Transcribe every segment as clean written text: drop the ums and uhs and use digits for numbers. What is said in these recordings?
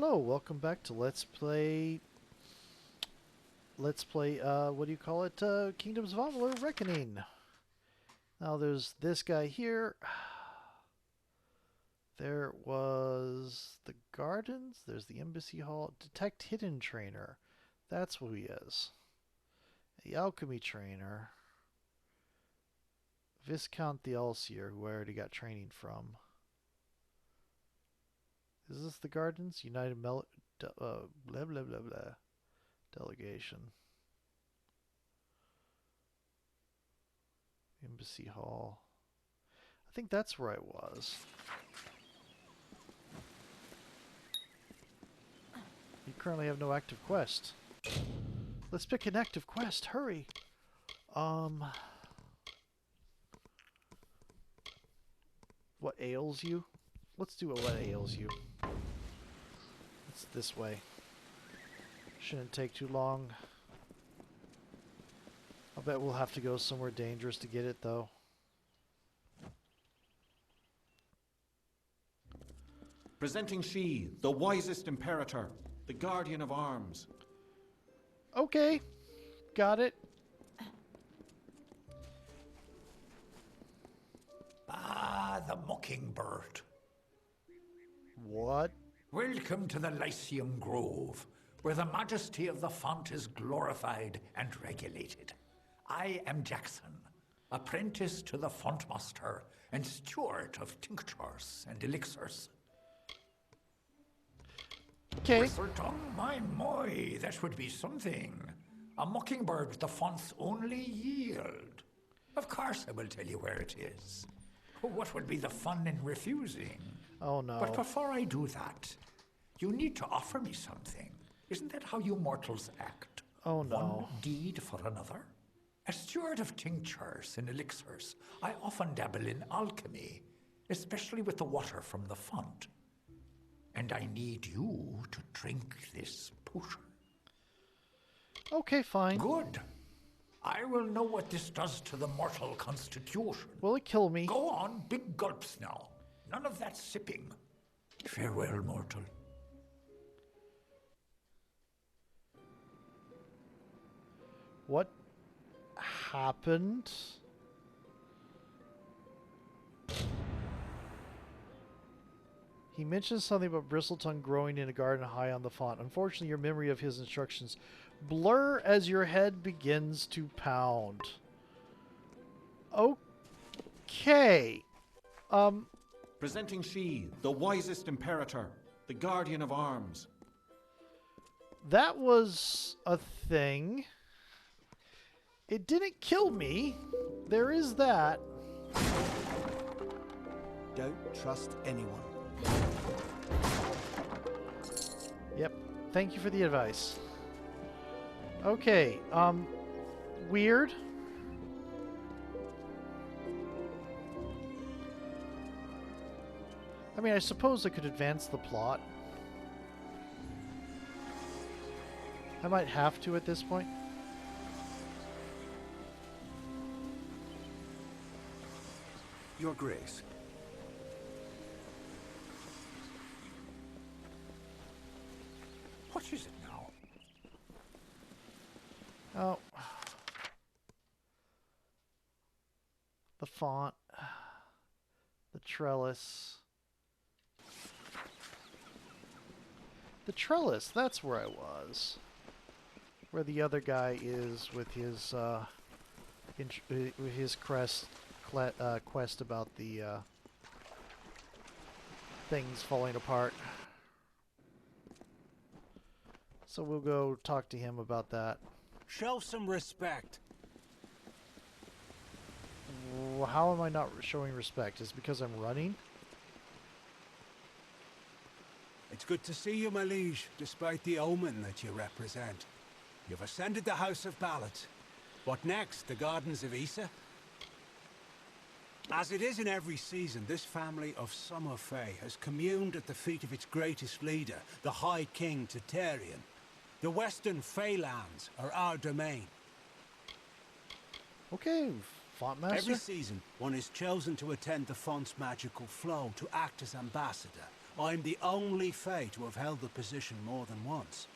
Hello, welcome back to Let's Play, what do you call it? Kingdoms of Amalur Reckoning. Now there's this guy here. There was the gardens, there's the embassy hall, detect hidden trainer. That's who he is. The alchemy trainer. Viscount the Ulseer, who I already got training from. Is this the gardens? United blah blah blah blah. Delegation. Embassy hall. I think that's where I was. You currently have no active quest. Let's pick an active quest. Hurry. What ails you? Let's do what ails you. It's this way. Shouldn't take too long. I'll bet we'll have to go somewhere dangerous to get it, though. Presenting she, the wisest imperator, the guardian of arms. Okay. Got it. Ah, the mockingbird. What? Welcome to the Lyceum Grove, where the majesty of the font is glorified and regulated. I am Jackson, apprentice to the fontmaster and steward of tinctures and elixirs. Okay. My, that would be something. A mockingbird the font's only yield. Of course I will tell you where it is. What would be the fun in refusing? Oh no. But before I do that, you need to offer me something. Isn't that how you mortals act? Oh no. One deed for another? As steward of tinctures and elixirs, I often dabble in alchemy, especially with the water from the font. And I need you to drink this potion. Okay, fine. Good. I will know what this does to the mortal constitution. Will it kill me? Go on, big gulps now. None of that sipping. Farewell, mortal. What happened? He mentions something about bristletongue growing in a garden high on the font. Unfortunately, your memory of his instructions blur as your head begins to pound. Okay. Presenting she, the wisest imperator, the guardian of arms. That was a thing. It didn't kill me. There is that. Don't trust anyone. Yep. Thank you for the advice. Okay. Weird. I mean, I suppose I could advance the plot. I might have to at this point. Your Grace. What is it now? Oh. The font. The trellis. The trellis, that's where I was. Where the other guy is with his quest about the things falling apart. So we'll go talk to him about that. Show some respect. How am I not showing respect? Is it because I'm running? It's good to see you, my liege, despite the omen that you represent. You've ascended the House of Ballot. What next? The Gardens of Issa? As it is in every season, this family of Summer Fae has communed at the feet of its greatest leader, the High King Titarion. The Western Fae lands are our domain. Okay, Font Master. Every season, one is chosen to attend the font's magical flow, to act as ambassador, I'm the only Fae to have held the position more than once.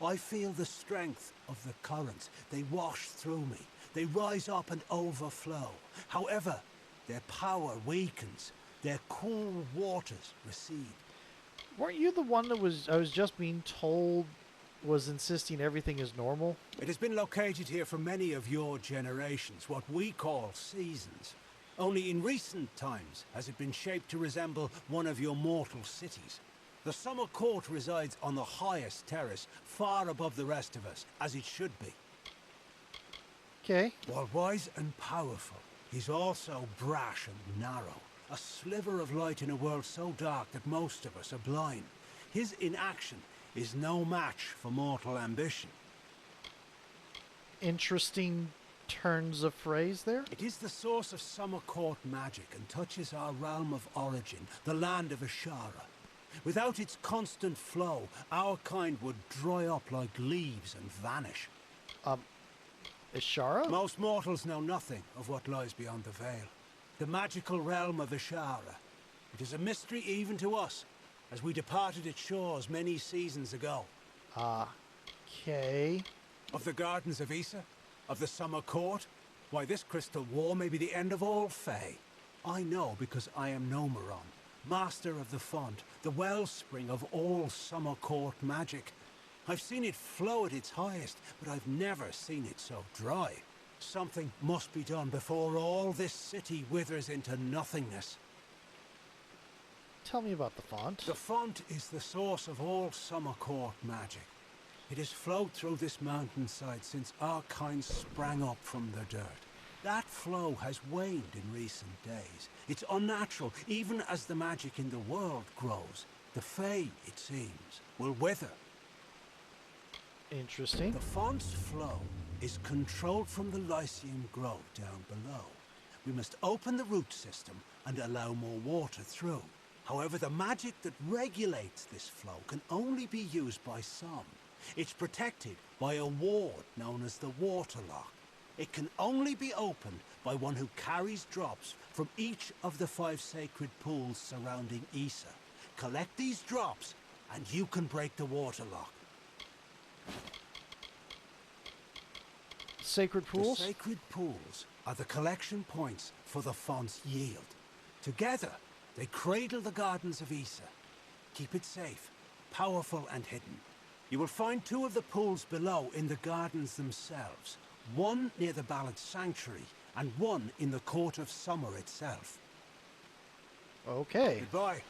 I feel the strength of the currents. They wash through me. They rise up and overflow. However, their power weakens. Their cool waters recede. Weren't you the one that I was just being told was insisting everything is normal? It has been located here for many of your generations, what we call seasons. Only in recent times has it been shaped to resemble one of your mortal cities. The Summer Court resides on the highest terrace, far above the rest of us, as it should be. Okay. While wise and powerful, he's also brash and narrow. A sliver of light in a world so dark that most of us are blind. His inaction is no match for mortal ambition. Interesting turns of phrase there. It is the source of Summer Court magic and touches our realm of origin, the land of Ashara. Without its constant flow, our kind would dry up like leaves and vanish. Ishara? Most mortals know nothing of what lies beyond the veil. The magical realm of Ashara. It is a mystery even to us, as we departed its shores many seasons ago. Okay. Of the gardens of Issa? Of the Summer Court? Why, this crystal war may be the end of all Fae. I know because I am Nomeron, master of the font, the wellspring of all Summer Court magic. I've seen it flow at its highest, but I've never seen it so dry. Something must be done before all this city withers into nothingness. Tell me about the font. The font is the source of all Summer Court magic. It has flowed through this mountainside since our kind sprang up from the dirt. That flow has waned in recent days. It's unnatural, even as the magic in the world grows. The Fae, it seems, will wither. Interesting. The font's flow is controlled from the Lyceum Grove down below. We must open the root system and allow more water through. However, the magic that regulates this flow can only be used by some. It's protected by a ward known as the Waterlock. It can only be opened by one who carries drops from each of the 5 sacred pools surrounding Issa. Collect these drops, and you can break the Waterlock. Sacred pools? The sacred pools are the collection points for the font's yield. Together, they cradle the gardens of Issa. Keep it safe, powerful and hidden. You will find 2 of the pools below in the gardens themselves. One near the Ballad Sanctuary, and one in the Court of Summer itself. Okay. Goodbye.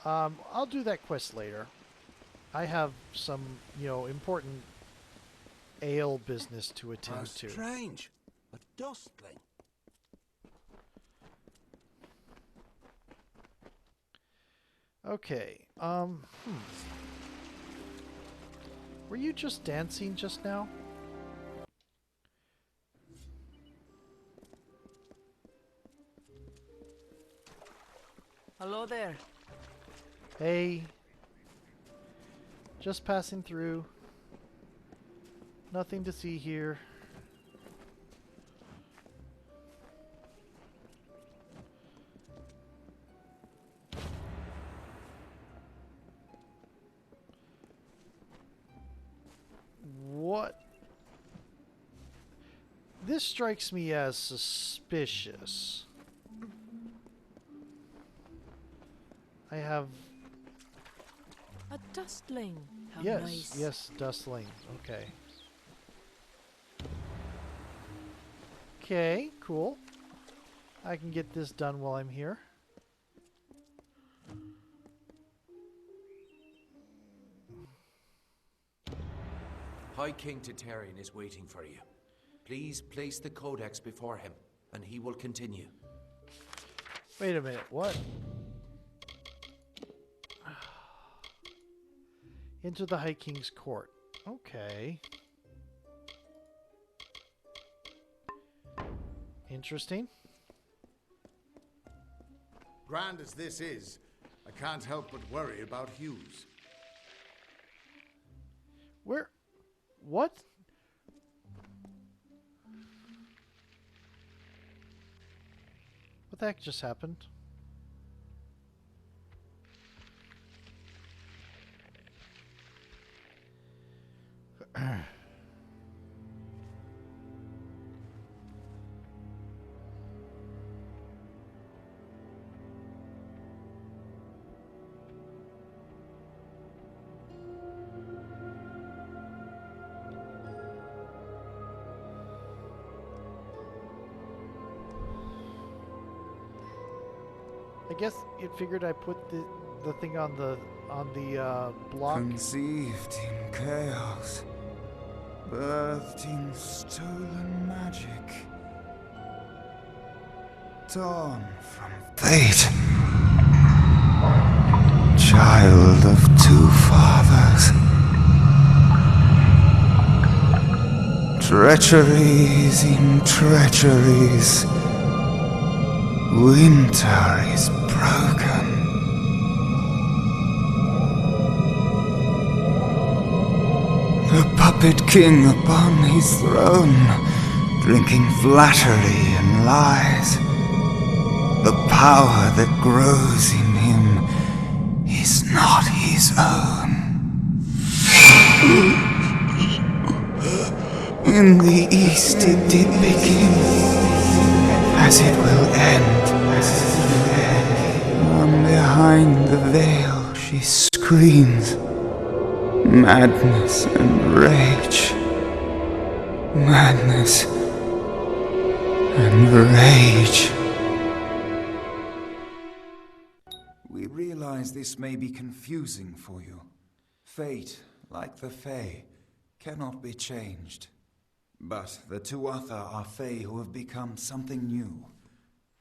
I'll do that quest later. I have some, important ale business to attend How to. strange. A dustling. Okay. Were you just dancing just now? Hello there. Hey. Just passing through. Nothing to see here. What? This strikes me as suspicious. I have... A dustling. How yes, nice. yes, dustling. Okay. Okay, cool. I can get this done while I'm here. High King Titarion is waiting for you. Please place the codex before him, and he will continue. Wait a minute, what? Into the High King's court. Okay. Interesting. Grand as this is, I can't help but worry about Hughes. Where? What? What the heck just happened? I guess it figured I put the thing on the block. Conceived in chaos, birthed in stolen magic, torn from fate, child of two fathers. Treacheries in treacheries. Winter is broken. The puppet king upon his throne, drinking flattery and lies. The power that grows in him is not his own. In the east it did begin, as it will end. From behind the veil she screams, madness and rage. Madness and rage. We realize this may be confusing for you. Fate, like the Fae, cannot be changed. But the Tuatha are Fae who have become something new.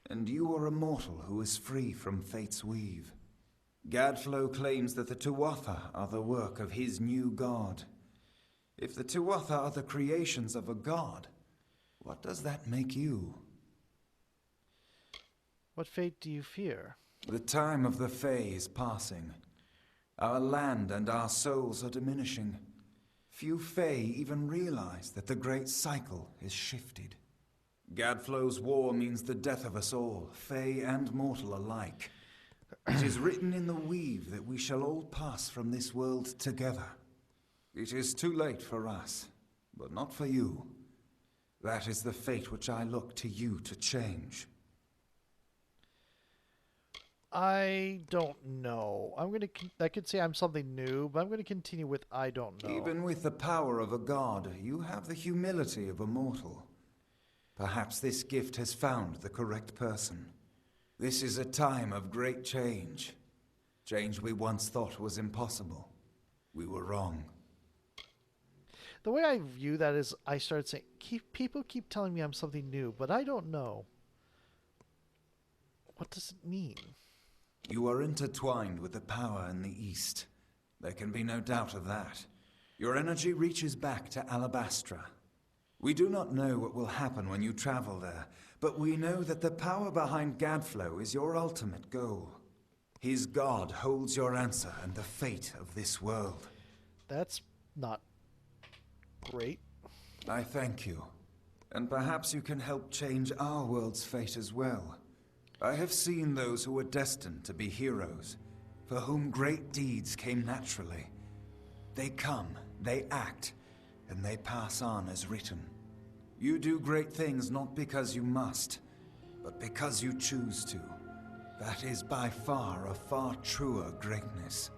And you are a mortal who is free from Fate's weave. Gadflow claims that the Tuatha are the work of his new god. If the Tuatha are the creations of a god, what does that make you? What fate do you fear? The time of the Fae is passing. Our land and our souls are diminishing. Few Fae even realize that the great cycle is shifted. Gadflow's war means the death of us all, Fae and mortal alike. It is written in the weave that we shall all pass from this world together. It is too late for us, but not for you. That is the fate which I look to you to change. I don't know. I could say I'm something new, but I'm going to continue with I don't know. Even with the power of a god, you have the humility of a mortal. Perhaps this gift has found the correct person. This is a time of great change. Change we once thought was impossible. We were wrong. The way I view that is I started saying, people keep telling me I'm something new, but I don't know. What does it mean? You are intertwined with the power in the East. There can be no doubt of that. Your energy reaches back to Alabastra. We do not know what will happen when you travel there, but we know that the power behind Gadflow is your ultimate goal. His god holds your answer and the fate of this world. That's not great. I thank you. And perhaps you can help change our world's fate as well. I have seen those who were destined to be heroes, for whom great deeds came naturally. They come, they act, and they pass on as written. You do great things not because you must, but because you choose to. That is by far a far truer greatness.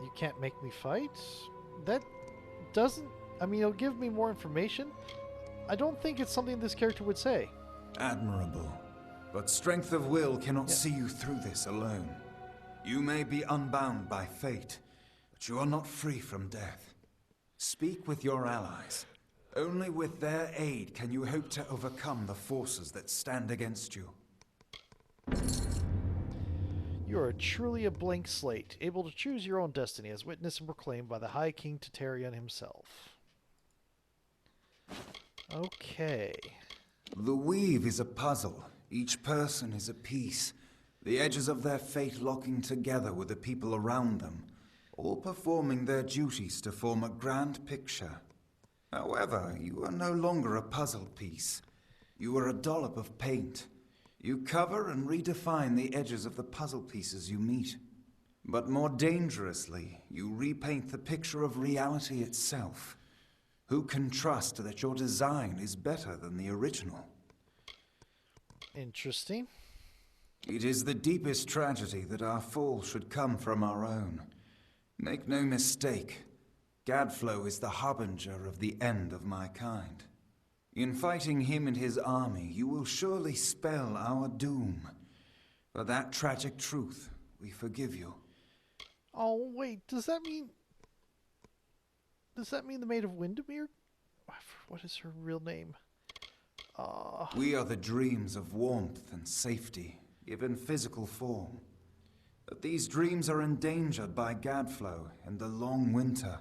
You can't make me fight? That doesn't... I mean, it'll give me more information. I don't think it's something this character would say. Admirable. But strength of will cannot see you through this alone. You may be unbound by fate, but you are not free from death. Speak with your allies. Only with their aid can you hope to overcome the forces that stand against you. You are truly a blank slate, able to choose your own destiny, as witnessed and proclaimed by the High King Titarion himself. Okay. The weave is a puzzle. Each person is a piece. The edges of their fate locking together with the people around them, all performing their duties to form a grand picture. However, you are no longer a puzzle piece. You are a dollop of paint. You cover and redefine the edges of the puzzle pieces you meet. But more dangerously, you repaint the picture of reality itself. Who can trust that your design is better than the original? Interesting. It is the deepest tragedy that our fall should come from our own. Make no mistake, Gadflow is the harbinger of the end of my kind. In fighting him and his army, you will surely spell our doom. For that tragic truth, we forgive you. Oh, wait, does that mean the Maid of Windermere? What is her real name? We are the dreams of warmth and safety, given physical form. But these dreams are endangered by Gadflow and the long winter.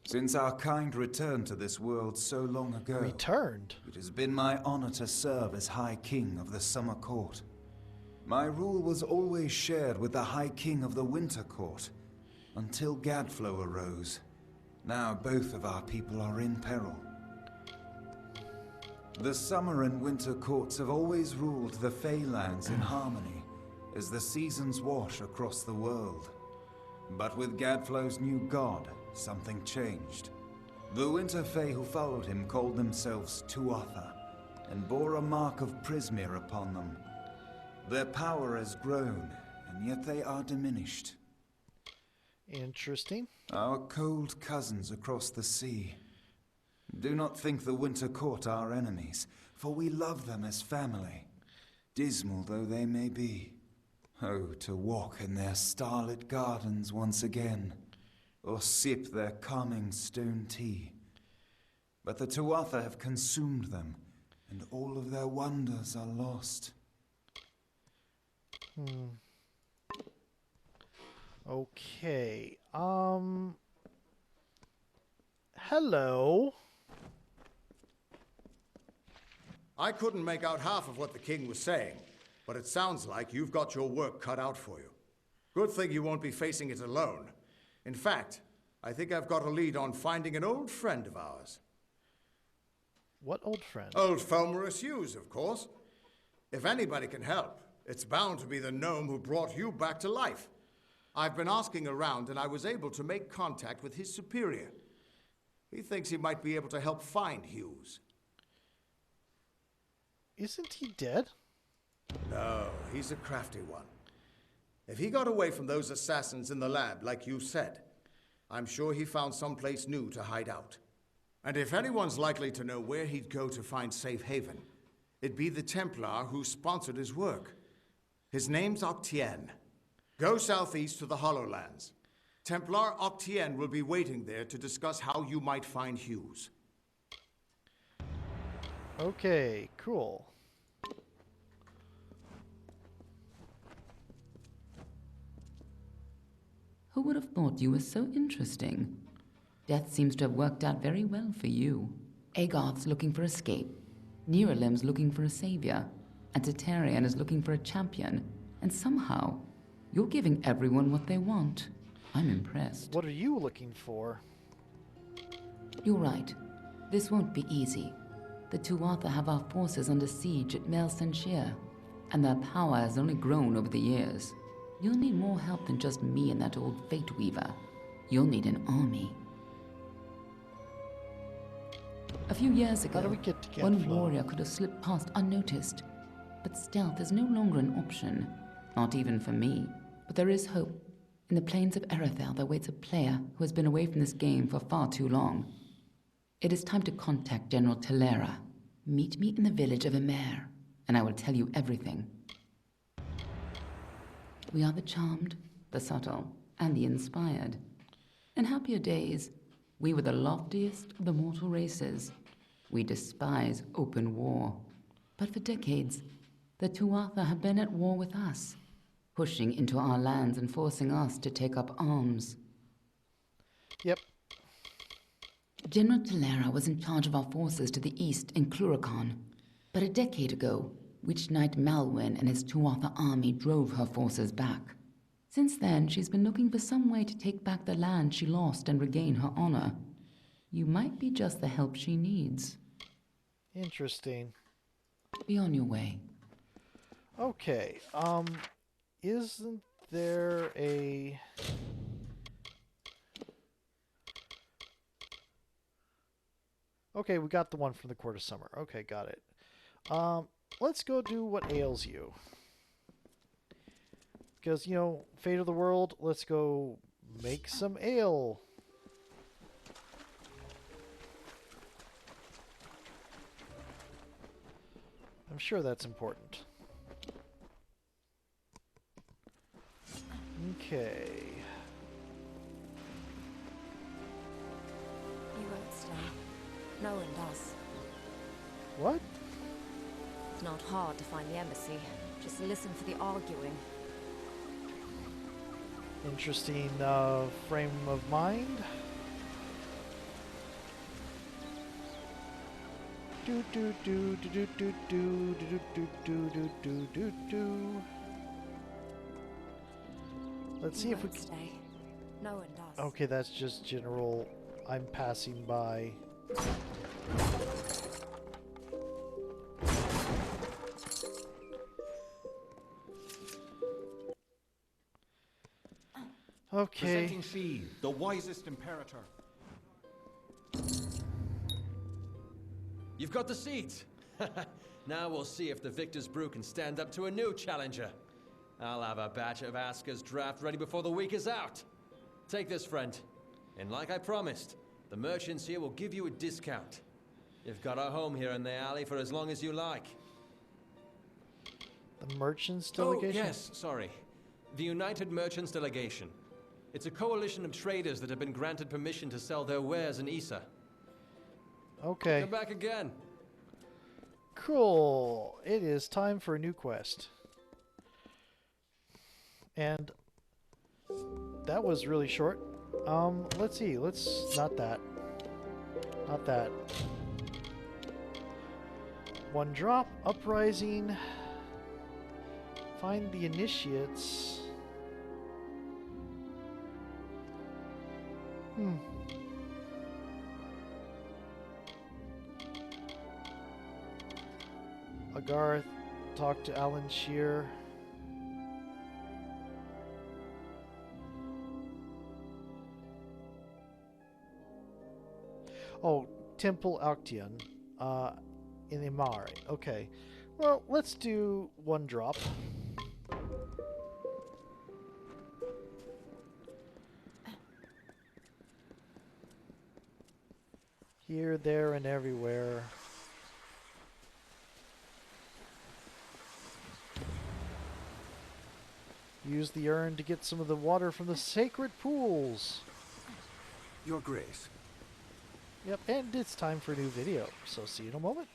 Since our kind returned to this world so long ago... Returned? It has been my honor to serve as High King of the Summer Court. My rule was always shared with the High King of the Winter Court, until Gadflow arose. Now both of our people are in peril. The Summer and Winter Courts have always ruled the Feylands in harmony, as the seasons wash across the world. But with Gadflow's new god, something changed. The Winter Fae who followed him called themselves Tuatha, and bore a mark of Prismere upon them. Their power has grown, and yet they are diminished. Interesting. Our cold cousins across the sea. Do not think the Winter Court are enemies, for we love them as family, dismal though they may be. Oh, to walk in their starlit gardens once again, or sip their calming stone tea. But the Tuatha have consumed them, and all of their wonders are lost. Okay. Hello. I couldn't make out half of what the king was saying, but it sounds like you've got your work cut out for you. Good thing you won't be facing it alone. In fact, I think I've got a lead on finding an old friend of ours. What old friend? Old Fomorous Hughes, of course. If anybody can help, it's bound to be the gnome who brought you back to life. I've been asking around, and I was able to make contact with his superior. He thinks he might be able to help find Hughes. Isn't he dead? No, he's a crafty one. If he got away from those assassins in the lab, like you said, I'm sure he found someplace new to hide out. And if anyone's likely to know where he'd go to find safe haven, it'd be the Templar who sponsored his work. His name's Octien. Go southeast to the Hollowlands. Templar Octien will be waiting there to discuss how you might find Hughes. Okay, cool. Who would have thought you were so interesting? Death seems to have worked out very well for you. Agarth's looking for escape. Neuralim's looking for a savior. And Titarion is looking for a champion. And somehow, you're giving everyone what they want. I'm impressed. What are you looking for? You're right. This won't be easy. The Tuatha have our forces under siege at Mel Senshir, and their power has only grown over the years. You'll need more help than just me and that old Fate Weaver. You'll need an army. A few years ago, How do we get to one Gadflow? warrior could have slipped past unnoticed. But stealth is no longer an option. Not even for me. But there is hope. In the plains of Erethel there waits a player who has been away from this game for far too long. It is time to contact General Telera. Meet me in the village of Emer, and I will tell you everything. We are the charmed, the subtle, and the inspired. In happier days, we were the loftiest of the mortal races. We despise open war. But for decades, the Tuatha have been at war with us, pushing into our lands and forcing us to take up arms. Yep. General Telera was in charge of our forces to the east in Cluracan. But a decade ago, Witch Knight Malwyn and his Tuatha army drove her forces back. Since then, she's been looking for some way to take back the land she lost and regain her honor. You might be just the help she needs. Interesting. Be on your way. Okay, isn't there a... Okay, we got the one from the Court of Summer. Okay, got it. Let's go do what ails you. Because, you know, fate of the world, let's go make some ale. I'm sure that's important. Okay. You won't stay. No one does. What? It's not hard to find the embassy. Just listen for the arguing. Interesting frame of mind. Do do do do do do do do do do do do do. Let's see if we can stay. No one does. Okay, that's just general. I'm passing by. Okay. Presenting she, the wisest imperator. You've got the seeds. Now we'll see if the Victor's Brew can stand up to a new challenger. I'll have a batch of Aska's draft ready before the week is out. Take this, friend. And like I promised, the merchants here will give you a discount. You've got a home here in the alley for as long as you like. The merchants delegation? Oh, yes, sorry. The United Merchants Delegation. It's a coalition of traders that have been granted permission to sell their wares in Issa. Okay. Come back again. Cool. It is time for a new quest. And that was really short. Let's see. Not that. Not that. One drop. Uprising. Find the initiates. Agarth, talk to Alan Shear. Oh, Temple Actian, in Imari. Okay. Well, let's do one drop. Here, there, and everywhere. Use the urn to get some of the water from the sacred pools. Your Grace. Yep, and it's time for a new video, so see you in a moment.